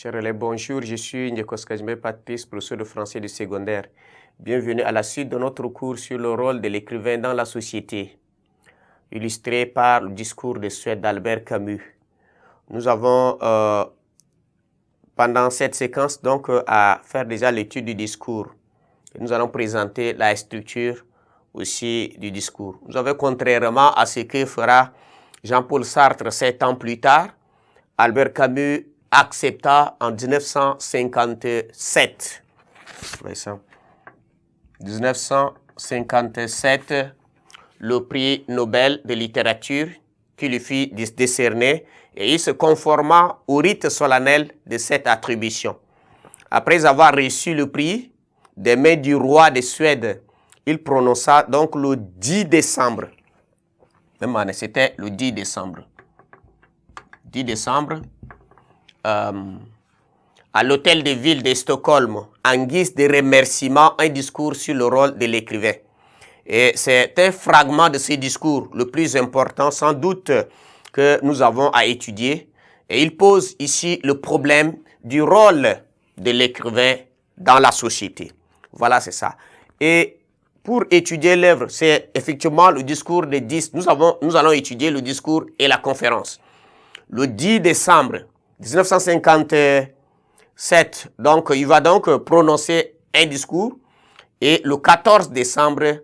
Chers élèves, bonjour, je suis Ndjekos Kajime Patrice, professeur de français du secondaire. Bienvenue à la suite de notre cours sur le rôle de l'écrivain dans la société, illustré par le discours de Suède d'Albert Camus. Nous avons, pendant cette séquence, donc, à faire déjà l'étude du discours. Et nous allons présenter la structure aussi du discours. Nous avons, contrairement à ce que fera Jean-Paul Sartre 7 ans plus tard, Albert Camus accepta en 1957. 1957, le prix Nobel de littérature qui lui fut décerné et il se conforma au rite solennel de cette attribution. Après avoir reçu le prix des mains du roi de Suède, il prononça donc le 10 décembre. Même année, c'était le 10 décembre. 10 décembre. À l'hôtel de ville de Stockholm, en guise de remerciement, un discours sur le rôle de l'écrivain. Et c'est un fragment de ce discours, le plus important sans doute que nous avons à étudier. Et il pose ici le problème du rôle de l'écrivain dans la société. Voilà, c'est ça. Et pour étudier l'œuvre, c'est effectivement le discours de 10. Nous allons étudier le discours et la conférence. Le 10 décembre 1957, donc il va donc prononcer un discours et le 14 décembre,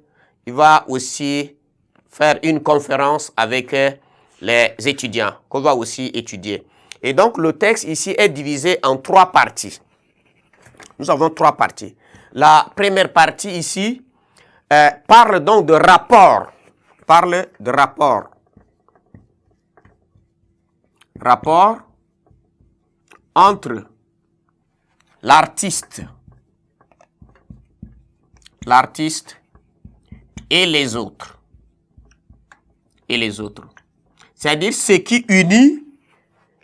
il va aussi faire une conférence avec les étudiants qu'on va aussi étudier. Et donc le texte ici est divisé en 3 parties. Nous avons 3 parties. La première partie ici parle donc de rapport. Rapport entre l'artiste et les autres. C'est-à-dire ce qui unit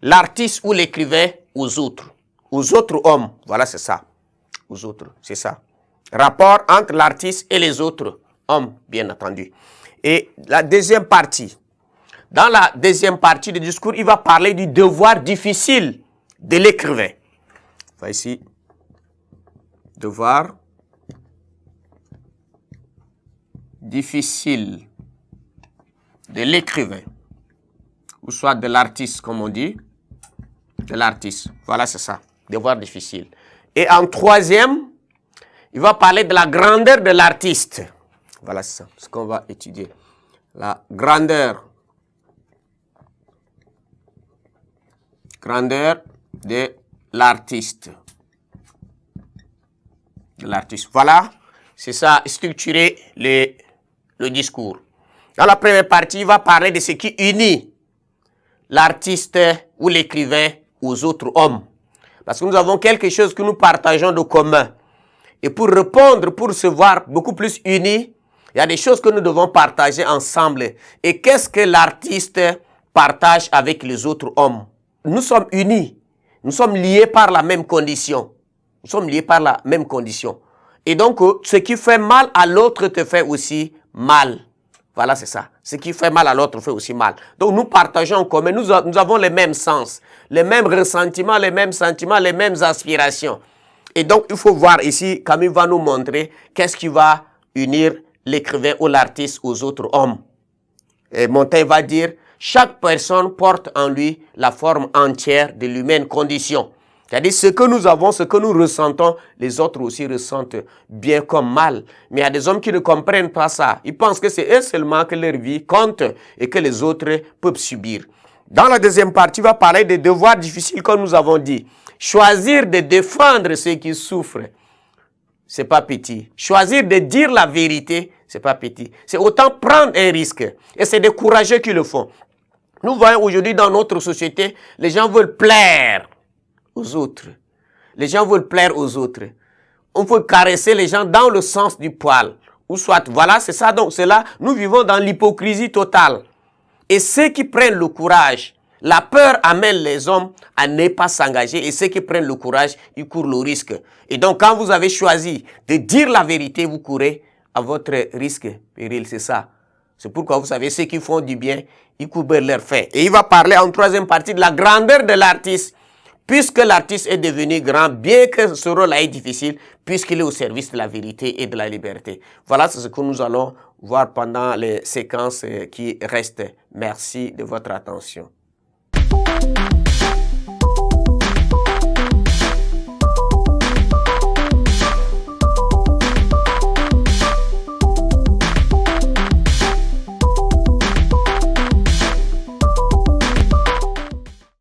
l'artiste ou l'écrivain aux autres hommes. Voilà, c'est ça. Aux autres, c'est ça. Rapport entre l'artiste et les autres hommes, bien entendu. Et la deuxième partie. Dans la deuxième partie du discours, il va parler du devoir difficile de l'écrivain. Voilà ici. Devoir difficile de l'écrivain. Ou soit de l'artiste, comme on dit. De l'artiste. Voilà, c'est ça. Devoir difficile. Et en troisième, il va parler de la grandeur de l'artiste. Voilà, c'est ça. Ce qu'on va étudier. La grandeur de l'artiste. Voilà, c'est ça, structurer le discours. Dans la première partie, il va parler de ce qui unit l'artiste ou l'écrivain aux autres hommes. Parce que nous avons quelque chose que nous partageons de commun. Et pour répondre, pour se voir beaucoup plus unis, il y a des choses que nous devons partager ensemble. Et qu'est-ce que l'artiste partage avec les autres hommes? Nous sommes unis. Nous sommes liés par la même condition. Et donc, ce qui fait mal à l'autre te fait aussi mal. Voilà, c'est ça. Ce qui fait mal à l'autre fait aussi mal. Donc, nous partageons en commun. Nous avons les mêmes sens, les mêmes ressentiments, les mêmes sentiments, les mêmes aspirations. Et donc, il faut voir ici, Camus va nous montrer qu'est-ce qui va unir l'écrivain ou l'artiste aux autres hommes. Et Montaigne va dire, chaque personne porte en lui la forme entière de l'humaine condition. C'est-à-dire ce que nous avons, ce que nous ressentons, les autres aussi ressentent bien comme mal. Mais il y a des hommes qui ne comprennent pas ça. Ils pensent que c'est eux seulement que leur vie compte et que les autres peuvent subir. Dans la deuxième partie, il va parler des devoirs difficiles comme nous avons dit. Choisir de défendre ceux qui souffrent, c'est pas petit. Choisir de dire la vérité, c'est pas petit. C'est autant prendre un risque. Et c'est des courageux qui le font. Nous voyons aujourd'hui dans notre société, les gens veulent plaire aux autres. On veut caresser les gens dans le sens du poil. Ou soit, voilà, c'est ça. Donc, c'est là, nous vivons dans l'hypocrisie totale. Et ceux qui prennent le courage, la peur amène les hommes à ne pas s'engager. Et ceux qui prennent le courage, ils courent le risque. Et donc, quand vous avez choisi de dire la vérité, vous courez à votre risque, péril, c'est ça. C'est pourquoi vous savez, ceux qui font du bien, ils couvrent leurs faits. Et il va parler en troisième partie de la grandeur de l'artiste. puisque l'artiste est devenu grand, bien que ce rôle-là est difficile, puisqu'il est au service de la vérité et de la liberté. Voilà ce que nous allons voir pendant les séquences qui restent. Merci de votre attention.